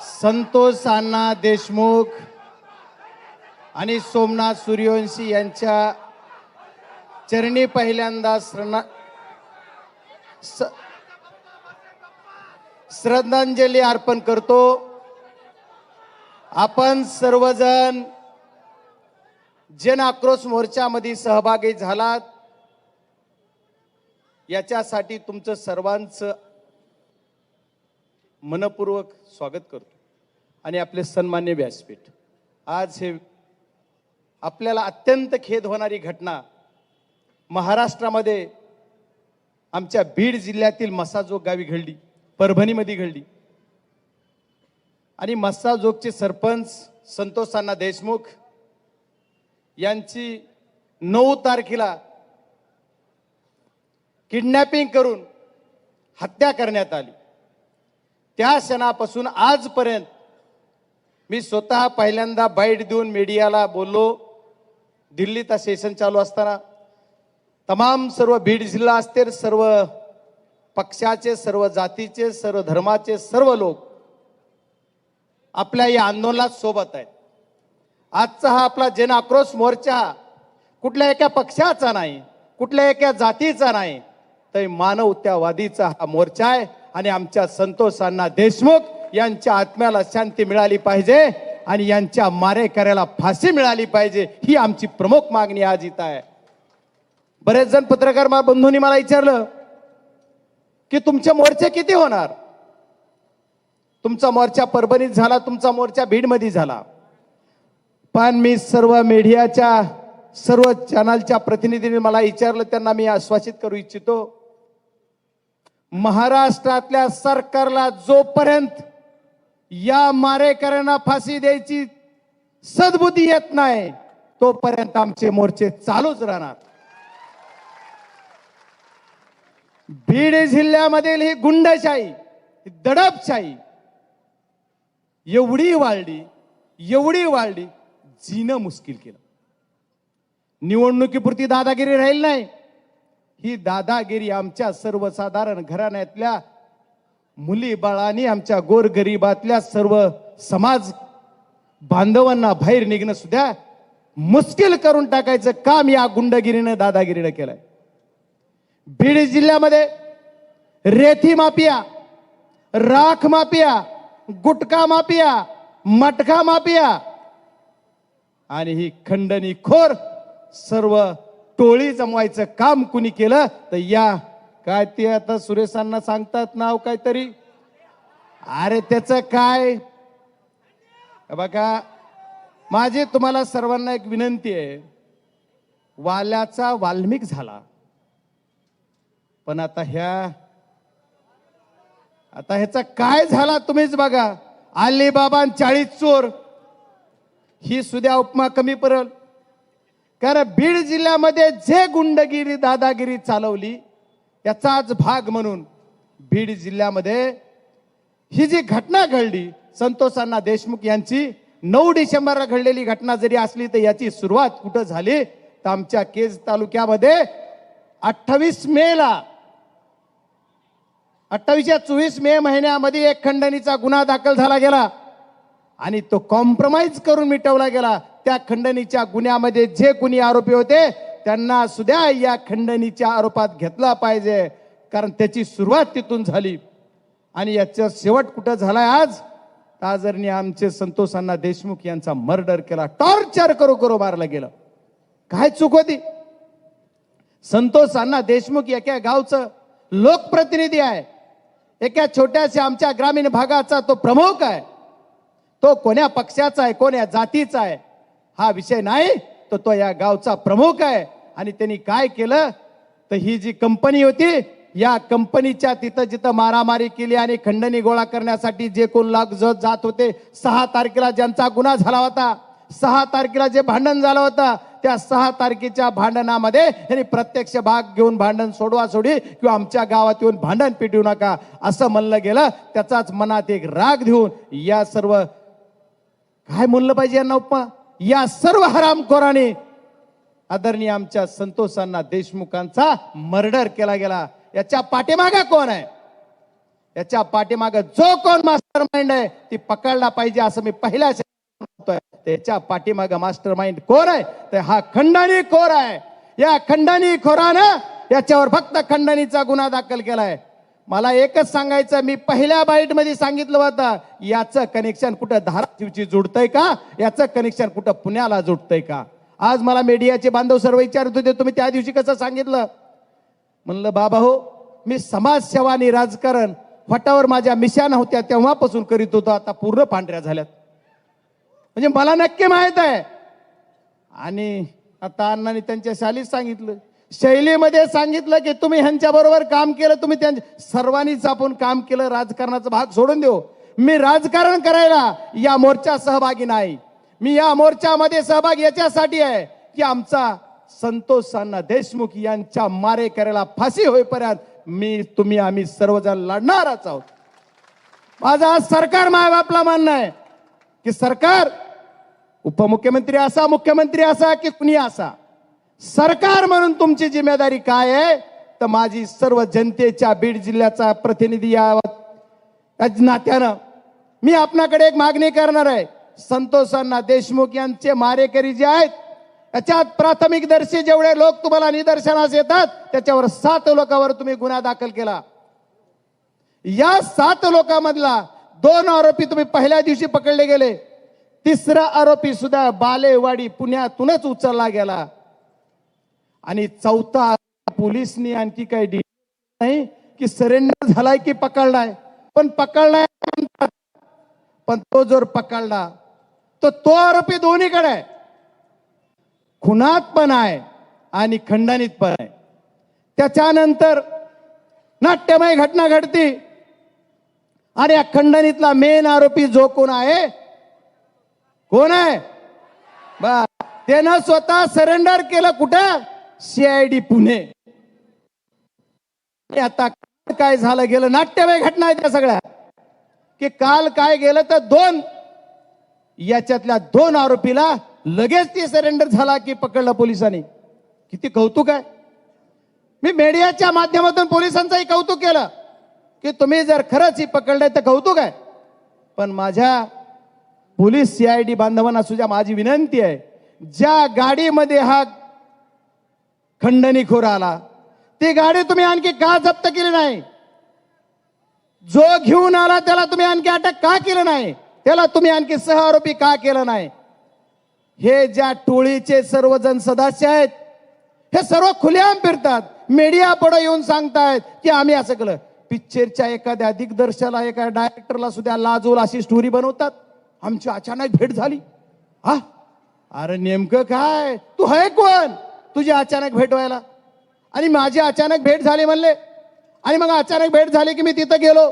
संतोष अण्णा देशमुख आणि सोमनाथ सूर्यवंशी यांच्या चरणी पहिल्यांदा श्रद्धांजली अर्पण करतो। आपण सर्वजण जन आक्रोश मोर्चामध्ये सहभागी झालात याच्यासाठी तुमचं सर्वांचं मनपूर्वक स्वागत करतो। आणि आपले सन्मान्य व्यासपीठ, आज हे आपल्याला अत्यंत खेद होणारी घटना महाराष्ट्रामध्ये आमच्या बीड जिल्ह्यातील मसाजोग गावी घडली, परभणीमध्ये घडली। आणि मसाजोगचे सरपंच संतोष अण्णा देशमुख यांची 9 तारखेला किडनॅपिंग करून हत्या करण्यात आली। त्या क्षणापासून आजपर्यंत मी स्वतः पहिल्यांदा बाईट देऊन मीडियाला बोललो। दिल्लीत सेशन चालू असताना तमाम सर्व बीड जिल्हा असतील, सर्व पक्षाचे, सर्व जातीचे, सर्व धर्माचे सर्व लोक आपल्या या आंदोलनात सोबत आहेत। आजचा हा आपला जन आक्रोश मोर्चा कुठल्या एका पक्षाचा नाही, कुठल्या एका जातीचा नाही, तर मानवतावादीचा हा मोर्चा आहे। आणि आमच्या संतोष अण्णा देशमुख यांच्या आत्म्याला शांती मिळाली पाहिजे आणि यांच्या मारेकऱ्याला फाशी मिळाली पाहिजे, ही आमची प्रमुख मागणी आज इथं आहे। बरेच जण पत्रकार बंधूंनी मला विचारलं की तुमचे मोर्चे किती होणार? तुमचा मोर्चा परभणीत झाला, तुमचा मोर्चा बीडमध्ये झाला, पण मी सर्व मीडियाच्या सर्व चॅनलच्या प्रतिनिधींनी मला विचारलं, त्यांना मी आश्वासित करू इच्छितो, महाराष्ट्रातल्या सरकारला जोपर्यंत या मारेकऱ्यांना फाशी द्यायची सद्बुद्धी येत नाही तोपर्यंत आमचे मोर्चे चालूच राहणार। बीड जिल्ह्यामधील ही गुंडशाही, दडपशाही एवढी वाढली, जीणं मुश्किल केलं। निवडणुकीपुरती दादागिरी राहील नाही, ही दादागिरी आमच्या सर्वसाधारण घराण्यातल्या मुली बाळांनी, आमच्या गोरगरिबातल्या सर्व समाज बांधवांना बाहेर निघणं सुद्धा मुश्किल करून टाकायचं काम या गुंडगिरीनं, दादागिरीनं केलंय। बीड जिल्ह्यामध्ये रेती माफिया, राख माफिया, गुटखा माफिया, मटका माफिया आणि ही खंडणीखोर सर्व टोळी जमवायचं काम कुणी केलं तर या काय ते आता सुरेशांना सांगतात नाव काहीतरी, अरे त्याचं काय बघा। माझी तुम्हाला सर्वांना एक विनंती आहे, वाल्याचा वाल्मिक झाला, पण आता ह्याचा काय झाला तुम्हीच बघा। अलीबाबा 40 चोर ही सुद्धा उपमा कमी पडेल, कारण बीड जिल्ह्यामध्ये जे गुंडगिरी दादागिरी चालवली याचाच भाग म्हणून बीड जिल्ह्यामध्ये ही जी घटना घडली, संतोष अण्णा देशमुख यांची 9 डिसेंबरला घडलेली घटना जरी असली तर याची सुरुवात कुठं झाली तर आमच्या केज तालुक्यामध्ये 28 मेला 28 या 24 मे महिन्यामध्ये एक खंडणीचा गुन्हा दाखल झाला गेला आणि तो कॉम्प्रोमाइज करून मिटवला गेला। त्या खंडणीच्या गुन्ह्यामध्ये जे कोणी आरोपी होते त्यांना सुद्धा या खंडणीच्या आरोपात घेतला पाहिजे, कारण त्याची सुरुवात तिथून झाली। आणि याचा शेवट कुठं झालाय? आज ताजरने आमचे संतोष अण्णा देशमुख यांचा मर्डर केला, टॉर्चर करू मारलं गेलं। काय चूक होती? संतोष अण्णा देशमुख एका गावचं लोकप्रतिनिधी आहे, एका छोट्याशा आमच्या ग्रामीण भागाचा तो प्रमुख आहे। तो कोण्या पक्षाचा आहे, कोण्या जातीचा आहे हा विषय नाही, तो या गावचा प्रमुख आहे। आणि त्यांनी काय केलं तर ही जी कंपनी होती, या कंपनीच्या तिथं जिथं मारामारी केली आणि खंडणी गोळा करण्यासाठी जे कोण लाख जात होते, 6 तारखेला ज्यांचा गुन्हा झाला होता, 6 तारखेला जे भांडण झालं होतं, त्या 6 तारखेच्या भांडणामध्ये यांनी प्रत्यक्ष भाग घेऊन भांडण सोडवासोडी किंवा आमच्या गावात येऊन भांडण पेटवू नका असं म्हणलं गेलं। त्याचाच मनात एक राग घेऊन या सर्व काय म्हणलं पाहिजे यांना उपमा, या सर्व हरामखोरांनी आदरणीय आमच्या संतोष अण्णा देशमुखांचा मर्डर केला गेला. याच्या पाठीमागे कोण आहे? याच्या पाठीमागे जो कोण मास्टर माइंड आहे ती पकडला पाहिजे असं मी पहिल्या म्हणतोय. त्याच्या पाठीमागे मास्टर माइंड कोण आहे? तर हा खंडणीखोर आहे. या खंडणीखोरानं याच्यावर फक्त खंडणीचा गुन्हा दाखल केलाय. मला एकच सांगायचं, मी पहिल्या बाईट मध्ये सांगितलं होतं याचं कनेक्शन कुठं धाराशिवची जुडतंय का, याचं कनेक्शन कुठं पुण्याला जुडतंय का. आज मला मीडियाचे बांधव सर्व विचारत होते तुम्ही त्या दिवशी कसं सांगितलं. म्हणलं बाबा हो, मी समाजसेवा आणि राजकारण फटावर माझ्या मिशा नव्हत्या तेव्हापासून करीत होतो, आता पूर्ण पांढऱ्या झाल्यात. म्हणजे मला नक्की माहित आहे. आणि आता अण्णांनी त्यांच्या शालीत सांगितलं, शैलीमध्ये सांगितलं की तुम्ही ह्यांच्या बरोबर काम केलं, तुम्ही त्यांच्या सर्वांनीच आपण काम केलं, राजकारणाचा भाग सोडून देऊ. मी राजकारण करायला या मोर्चा सहभागी नाही. मी या मोर्चामध्ये सहभागी याच्यासाठी आहे की आमचा संतोष अण्णा देशमुख यांच्या मारेकऱ्याला फाशी होईपर्यंत मी तुम्ही आम्ही सर्वजण लढणारच आहोत. माझा सरकार मायबापला म्हणणं आहे की सरकार उपमुख्यमंत्री असा, मुख्यमंत्री असा की कुणी असा, सरकार म्हणून तुमची जिम्मेदारी काय आहे. तर माझी सर्व जनतेच्या बीड जिल्ह्याचा प्रतिनिधी या नात्यानं मी आपणाकडे एक मागणी करणार आहे. संतोष अण्णा देशमुख यांचे मारेकरी जे आहेत याच्यात प्राथमिकदर्शी जेवढे लोक तुम्हाला निदर्शनास येतात त्याच्यावर 7 लोकांवर तुम्ही गुन्हा दाखल केला. या 7 लोकांमधला 2 आरोपी तुम्ही पहिल्या दिवशी पकडले गेले. 3रा आरोपी सुद्धा बालेवाडी पुण्यातूनच उचलला गेला. आणि 4था पोलिसनी आणखी काही नाही की सरेंडर झालाय की पकडलाय, पण पकडलाय. पण तो जर पकडला तो आरोपी दोन्हीकडे आहे, खुनात पण आहे आणि खंडणीत पण आहे. त्याच्यानंतर नाट्यमय घटना घडती आणि या खंडणीतला मेन आरोपी जो कोण आहे त्यानं स्वतः सरेंडर केलं कुठं? CID पुणे. आता काय झालं गेलं नाट्यमय घटना आहे त्या सगळ्या की काल काय गेलं तर याच्यातल्या 2 आरोपीला लगेच ती सरेंडर झाला की पकडलं पोलिसांनी. किती कौतुक आहे. मी मीडियाच्या माध्यमातून पोलिसांचंही कौतुक केलं की तुम्ही जर खरंच ही पकडलंय तर कौतुक आहे. पण माझ्या पोलीस CID बांधवांना सुद्धा माझी विनंती आहे, ज्या गाडीमध्ये हा खंडणीखोर आला ती गाडी तुम्ही आणखी का जप्त केली नाही? जो घेऊन आला त्याला तुम्ही आणखी अटक का केलं नाही? त्याला तुम्ही आणखी सहआरोपी का केलं नाही? हे ज्या टोळीचे सर्वजण सदस्य आहेत हे सर्व खुलेआम फिरतात, मीडिया पुढे येऊन सांगतायत की आम्ही असं केलं. पिक्चरच्या एखाद्या दिग्दर्शकाला एका डायरेक्टरला सुद्धा लाजवल अशी स्टोरी बनवतात. आमची अचानक भेट झाली. हा अरे नेमकं काय? तू आहे कोण तुझी अचानक भेट व्हायला? आणि माझी अचानक भेट झाली म्हणले. आणि मग अचानक भेट झाली की मी तिथं गेलो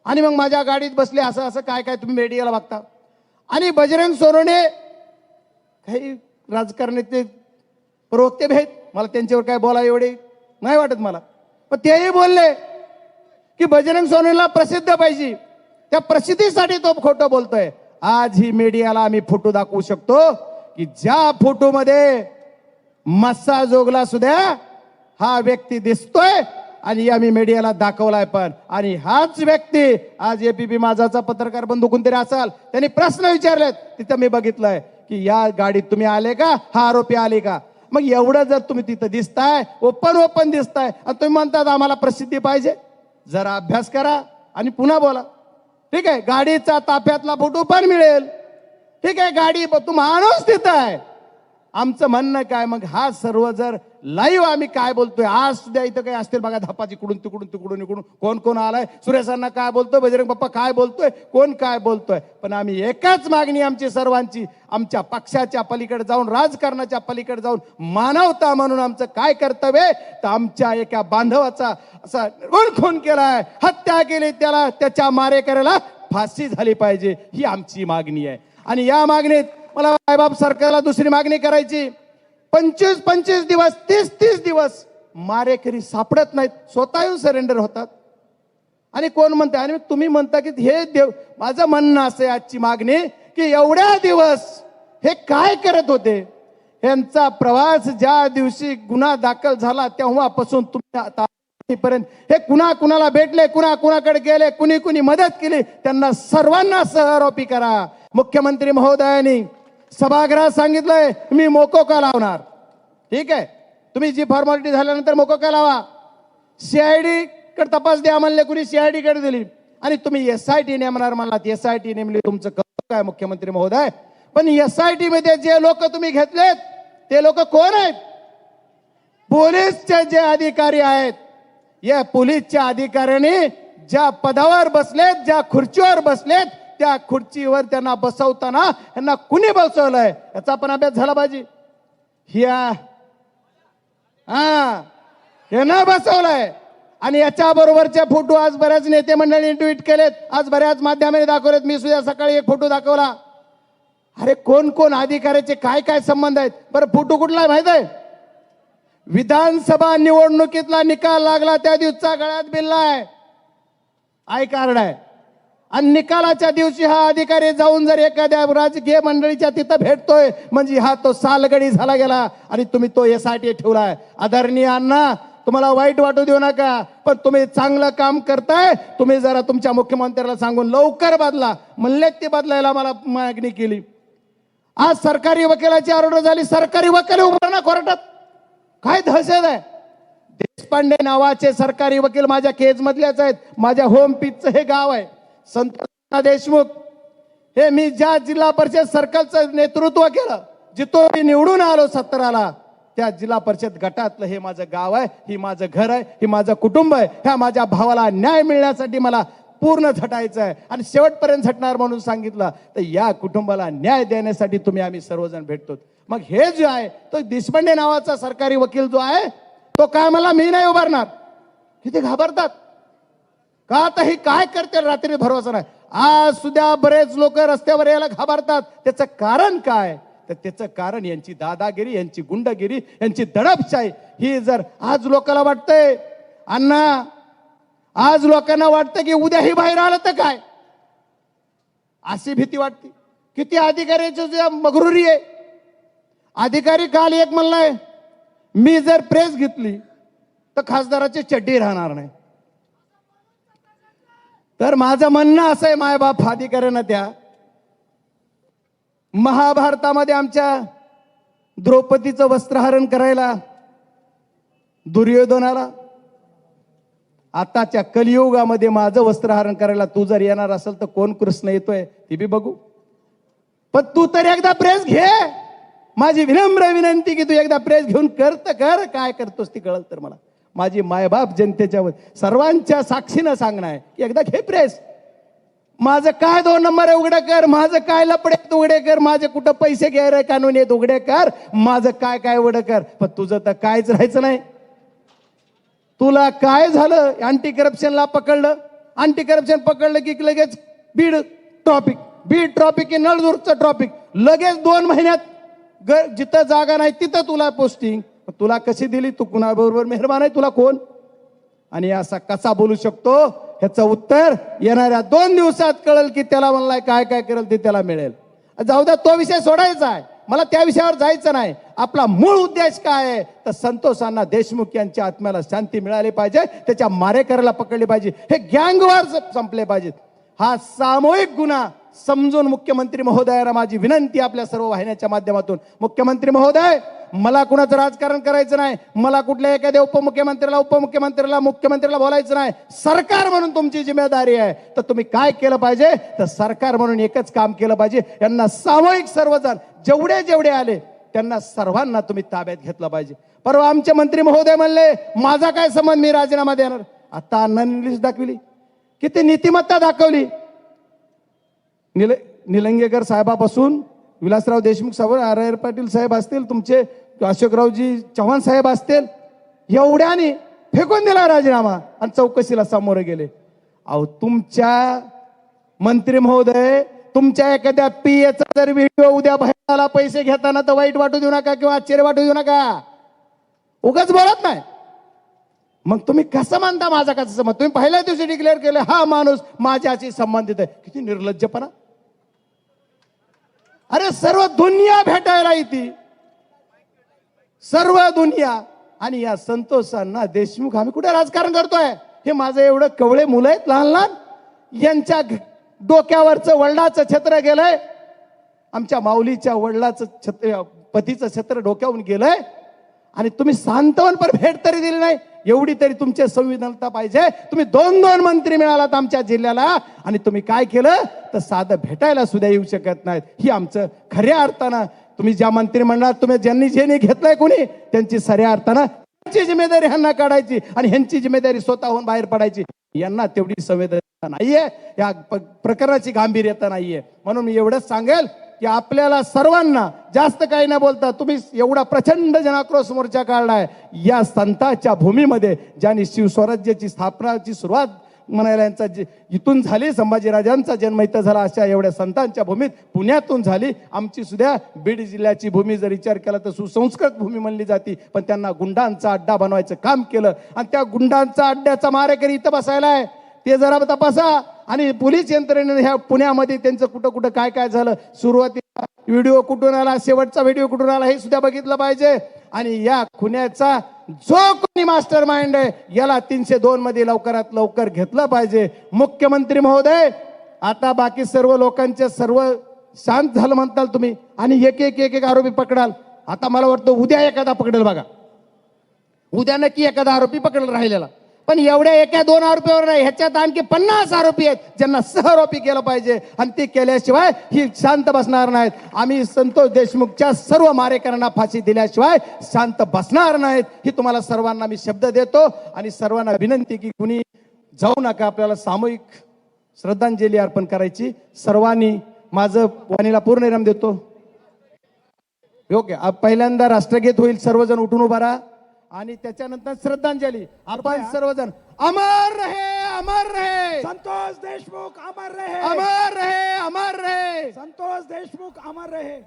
आणि मग माझ्या गाडीत बसले. असं असं काय काय तुम्ही मीडियाला बघता. आणि बजरंग सोनवणे काही राजकारणाचे प्रवक्ते भेट, मला त्यांच्यावर काय बोला एवढे नाही वाटत मला, पण तेही बोलले की बजरंग सोनवणेला प्रसिद्ध पाहिजे, त्या प्रसिद्धीसाठी तो खोटं बोलतोय. आज ही मीडियाला आम्ही फोटो दाखवू शकतो की ज्या फोटोमध्ये मस्सा जोगला सुद्धा हा व्यक्ती दिसतोय आणि आम्ही मीडियाला दाखवलाय. पण आणि हाच व्यक्ती आज APP माझाचा पत्रकार बंधू कोणतरी असाल त्यांनी प्रश्न विचारलेत, तिथं मी बघितलंय की या गाडीत तुम्ही आले का, हा आरोपी आले का. मग एवढं जर तुम्ही तिथं दिसताय, ओपन दिसताय आणि तुम्ही म्हणतात आम्हाला प्रसिद्धी पाहिजे, जरा अभ्यास करा आणि पुन्हा बोला. ठीक आहे, गाडीचा ताफ्यातला फोटो पण मिळेल. ठीक आहे, गाडी तू माणूस तिथं आहे. आमचं म्हणणं काय, मग हा सर्व जर लाईव्ह आम्ही काय बोलतोय, आज सुद्धा इथं काही असतील बघा धापाची इकडून तिकडून कोण कोण आलाय, सुरेशांना काय बोलतोय, बजरंग बाप्पा काय बोलतोय, कोण काय बोलतोय. पण आम्ही एकच मागणी आमची सर्वांची, आमच्या पक्षाच्या पलीकडे जाऊन, राजकारणाच्या पलीकडे जाऊन मानवता म्हणून आमचं काय कर्तव्य, तर आमच्या एका बांधवाचा असा खून केलाय, हत्या केली, त्याला त्याच्या मारेकऱ्याला फाशी झाली पाहिजे, ही आमची मागणी आहे. आणि या मागणीत मला साहेबाब सरकारला दुसरी मागणी करायची. 25-25 दिवस 30-30 दिवस मारेकरी सापडत नाहीत, स्वतः येऊन सरेंडर होतात. आणि कोण म्हणते, आणि तुम्ही म्हणता की हे देव, माझं म्हणणं असं आहे आजची मागणी की एवढ्या दिवस हे काय करत होते यांचा प्रवास ज्या दिवशी गुन्हा दाखल झाला तेव्हापासून तुम्ही आतापर्यंत हे कुणा कुणाला भेटले, कुणा कुणाकडे गेले, कुणी कुणी मदत केली, त्यांना सर्वांना सहआरोपी करा. मुख्यमंत्री महोदयांनी सभागृहात सांगितलंय मी मोकोका लावणार. ठीक आहे, तुम्ही जी फॉर्मॅलिटी झाल्यानंतर मोकोका लावा. सीआयडी कडे तपास द्या म्हणले, कुणी सीआयडी कडे दिली आणि तुम्ही एसआयटी नेमणार म्हणलात. एसआयटी नेमली, तुमचं कौतुक आहे मुख्यमंत्री महोदय. पण एसआयटी मध्ये जे लोक तुम्ही घेतलेत ते लोक कोण आहेत? पोलीसचे जे अधिकारी आहेत. या पोलीसच्या अधिकाऱ्यांनी ज्या पदावर बसलेत, ज्या खुर्चीवर बसलेत, त्या खुर्चीवर त्यांना बसवताना यांना कुणी बसवलंय याचा पण अभ्यास झाला पाहिजे. यांना बसवलंय. आणि याच्या बरोबरचे फोटो आज बऱ्याच नेते मंडळींनी ट्विट केलेत, आज बऱ्याच माध्यमांनी दाखवलेत. मी सुद्धा सकाळी एक फोटो दाखवला. अरे कोण कोण अधिकाऱ्याचे काय काय संबंध आहेत? बरं फोटो कुठला आहे माहित आहे? विधानसभा निवडणुकीतला निकाल लागला त्या दिवसाचा गळ्यात बिल्ला आहे, आय कार्ड आहे. आणि निकालाच्या दिवशी हा अधिकारी जाऊन जर एखाद्या राजकीय मंडळीच्या तिथं भेटतोय म्हणजे हा तो सालगडी झाला गेला आणि तुम्ही तो एसआयटी ठेवलाय. आदरणीय अण्णा, तुम्हाला वाईट वाटू देऊ नका, पण तुम्ही चांगलं काम करताय. तुम्ही जरा तुमच्या मुख्यमंत्र्याला सांगून लवकर बदला म्हणले, ते बदलायला मला मागणी केली. आज सरकारी वकिलाची ऑर्डर झाली, सरकारी वकील उभा ना कोर्टात. काय दहशत आहे? देशपांडे नावाचे सरकारी वकील माझ्या केज मधल्याच आहेत. माझ्या होम पीचचं हे गाव आहे. संतोष देशमुख हे मी ज्या जिल्हा परिषद सर्कलचं नेतृत्व केलं, जिथून मी निवडून आलो 17ला, त्या जिल्हा परिषद गटातलं हे माझं गाव आहे, ही माझं घर आहे, ही माझं कुटुंब आहे. ह्या माझ्या भावाला न्याय मिळण्यासाठी मला पूर्ण झटायचं आहे आणि शेवटपर्यंत झटणार म्हणून सांगितलं. तर या कुटुंबाला न्याय देण्यासाठी आम्ही सर्वजण भेटतो. मग हे जे आहे तो देशपांडे नावाचा सरकारी वकील जो आहे तो काय मला मी नाही उभारणार. किती घाबरतात का? आता ही काय करते रात्री भरोसा नाही. आज सुद्धा बरेच लोक रस्त्यावर यायला घाबरतात. त्याचं कारण काय? तर त्याचं कारण यांची दादागिरी, यांची गुंडगिरी, यांची दडपशाही. ही जर आज लोकांना वाटतंय अण्णा, आज लोकांना वाटतं की उद्या ही बाहेर आलं तर काय, अशी भीती वाटते. किती अधिकाऱ्याची मगरुरी आहे. अधिकारी काल एक म्हणलाय मी जर प्रेस घेतली तर खासदाराची चड्डी राहणार नाही. तर माझं म्हणणं असं आहे मायबाप अधिकाऱ्यांना, त्या महाभारतामध्ये आमच्या द्रौपदीचं वस्त्रहरण करायला दुर्योधनाला, आताच्या कलियुगामध्ये माझं वस्त्रहरण करायला तू जर येणार असेल तर कोण कृष्ण येतोय ते बी बघू. पण तू तर एकदा प्रेस घे. माझी विनम्र विनंती की तू एकदा प्रेस घेऊन कर. काय करतोस ती कळल तर मला. माझी मायबाप जनतेच्या सर्वांच्या साक्षीनं सांगणं आहे की एकदा घे प्रेस. माझं काय 2 नंबर आहे उघडं कर, माझं काय लपडे उघडे कर, माझे कुठं पैसे गैर कानून येत उघडे कर, माझं काय काय उघडं कर. पण तुझं तर कायच राहायचं नाही. तुला काय झालं? अँटी करप्शनला पकडलं. अँटी करप्शन पकडलं की लगेच बीड ट्रॉपिक की नळदुर्गचं ट्रॉपिक लगेच 2 महिन्यात जिथं जागा नाही तिथं तुला पोस्टिंग. तुला कशी दिली? तू कुणाबरोबर मेहरबान आहे? तुला कोण? आणि असा कसा बोलू शकतो? ह्याचं उत्तर येणाऱ्या 2 दिवसात कळेल की त्याला म्हणलाय काय काय करेल ते त्याला मिळेल. जाऊ द्या, तो विषय सोडायचा आहे. मला त्या विषयावर जायचं नाही. आपला मूळ उद्देश काय आहे? तर संतोष अण्णा देशमुख यांच्या आत्म्याला शांती मिळाली पाहिजे, त्याच्या मारेकऱ्याला पकडले पाहिजे, हे गँगवार संपले पाहिजेत. हा सामूहिक गुन्हा समजून मुख्यमंत्री महोदयाला माझी विनंती आपल्या सर्व वाहिन्याच्या माध्यमातून, मुख्यमंत्री महोदय, मला कुणाचं राजकारण करायचं नाही. मला कुठल्या एखाद्या उपमुख्यमंत्र्याला मुख्यमंत्र्याला बोलायचं नाही. सरकार म्हणून तुमची जिम्मेदारी आहे. तर तुम्ही काय केलं पाहिजे? तर सरकार म्हणून एकच काम केलं पाहिजे. यांना सामूहिक सर्वजण जेवढे आले त्यांना सर्वांना तुम्ही ताब्यात घेतलं पाहिजे. परवा आमचे मंत्री महोदय म्हणले माझा काय संबंध, मी राजीनामा देणार. आता अण्णांनी लिस्ट दाखवली, किती नीतिमत्ता दाखवली. निलंगेकर साहेबापासून विलासराव देशमुख साहेब, आर पाटील साहेब असतील, तुमचे अशोकरावजी चव्हाण साहेब असतील, एवढ्याने फेकून दिला राजीनामा आणि चौकशीला सामोरे गेले. अहो तुमच्या मंत्री महोदय, तुमच्या एखाद्या पीएचा जर व्हिडिओ उद्या बाहेर आला पैसे घेताना तर वाईट वाटू देऊ नका किंवा आश्चर्य वाटू देऊ नका. उगाच बोलत नाही. मग तुम्ही कसं मानता माझा कसा संबंध? तुम्ही पहिल्या दिवशी डिक्लेअर केले हा माणूस माझ्याशी संबंधित आहे. किती निर्लज्जपणा. अरे सर्व दुनिया भेटायला येते, सर्व दुनिया आणि या संतोषांना देशमुख आम्ही कुठे राजकारण करतोय? हे माझं एवढं कवळे मुलं आहेत लहान लहान, यांच्या डोक्यावरचं वडिलाचं छत्र गेलंय, आमच्या माऊलीच्या वडिलाचं छत्र, पतीचं छत्र डोक्यावरून गेलंय, आणि तुम्ही सांत्वन पर भेट तरी दिली नाही. एवढी तरी तुमची संविधानता पाहिजे. तुम्ही 2-2 मंत्री मिळालात आमच्या जिल्ह्याला, आणि तुम्ही काय केलं तर साधं भेटायला सुद्धा येऊ शकत नाहीत. ही आमचं खऱ्या अर्थानं, तुम्ही ज्या मंत्रिमंडळात तुम्ही ज्यांनी घेतलंय कोणी, त्यांची खऱ्या अर्थानं ह्यांची जिम्मेदारी ह्यांना काढायची आणि ह्यांची जिम्मेदारी स्वतःहून बाहेर पडायची. यांना तेवढी संवेदनता नाहीये, या प्रकरणाची गांभीर्यता नाहीये. म्हणून मी एवढंच सांगेल की आपल्याला सर्वांना जास्त काही न बोलता, तुम्ही एवढा प्रचंड जनाक्रोश मोर्चा काढलाय या संतांच्या भूमीमध्ये, ज्यांनी शिवस्वराज्याची स्थापनाची सुरुवात म्हणायला यांचा इथून झाली, संभाजीराजांचा जन्म इथं झाला, अशा एवढ्या संतांच्या भूमीत पुण्यातून झाली. आमची सुद्धा बीड जिल्ह्याची भूमी जर विचार केला तर सुसंस्कृत भूमी म्हणली जाते, पण त्यांना गुंडांचा अड्डा बनवायचं काम केलं, आणि त्या गुंडांचा अड्ड्याचा मारेकरी इथं बसायला आहे. ते जरा तपासा. आणि पोलीस यंत्रणेने ह्या पुण्यामध्ये त्यांचं कुठं कुठं काय काय झालं, सुरुवातीला व्हिडिओ कुठून आला, शेवटचा व्हिडिओ कुठून आला, हे सुद्धा बघितलं पाहिजे. आणि या खुन्याचा जो कोणी मास्टर माइंड आहे, याला 302 मध्ये लवकरात लवकर घेतलं पाहिजे. मुख्यमंत्री महोदय, आता बाकी सर्व लोकांचे सर्व शांत झालं म्हणताल तुम्ही, आणि एक एक आरोपी पकडाल. आता मला वाटतं उद्या एखादा पकडेल बघा, उद्या नक्की एखादा आरोपी पकडेल राहिलेला. पण एवढ्या 1-2 आरोपीवर नाही, ह्याच्यात आणखी 50 आरोपी आहेत ज्यांना सहआरोपी केलं पाहिजे, आणि ते केल्याशिवाय ही शांत बसणार नाहीत. आम्ही संतोष देशमुखच्या सर्व मारेकऱ्यांना फाशी दिल्याशिवाय शांत बसणार नाहीत. ही तुम्हाला सर्वांना मी शब्द देतो, आणि सर्वांना विनंती की कुणी जाऊ नका, आपल्याला सामूहिक श्रद्धांजली अर्पण करायची. सर्वांनी माझं वाणीला पूर्ण विराम देतो. ओके, पहिल्यांदा राष्ट्रगीत होईल, सर्वजण उठून उभा राहा, आणि त्याच्यानंतर श्रद्धांजली. आपण सर्वजण अमर रहे, अमर रहे संतोष देशमुख, अमर रहे, अमर रहे, अमर रहे संतोष देशमुख, अमर रहे.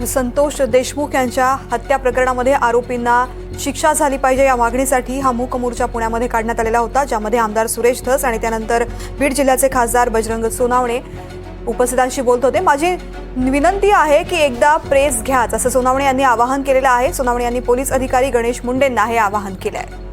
संतोष देशमुख यांच्या हत्या प्रकरणामध्ये आरोपींना शिक्षा झाली पाहिजे या मागणीसाठी हा मूक मोर्चा पुण्यामध्ये काढण्यात आलेला होता, ज्यामध्ये आमदार सुरेश धस आणि त्यानंतर बीड जिल्ह्याचे खासदार बजरंग सोनावणे उपस्थितांशी बोलत होते. माझी विनंती आहे की एकदा प्रेस घ्याच, असं सोनावणे यांनी आवाहन केलेलं आहे. सोनावणे यांनी पोलीस अधिकारी गणेश मुंडेंना हे आवाहन केलं आहे.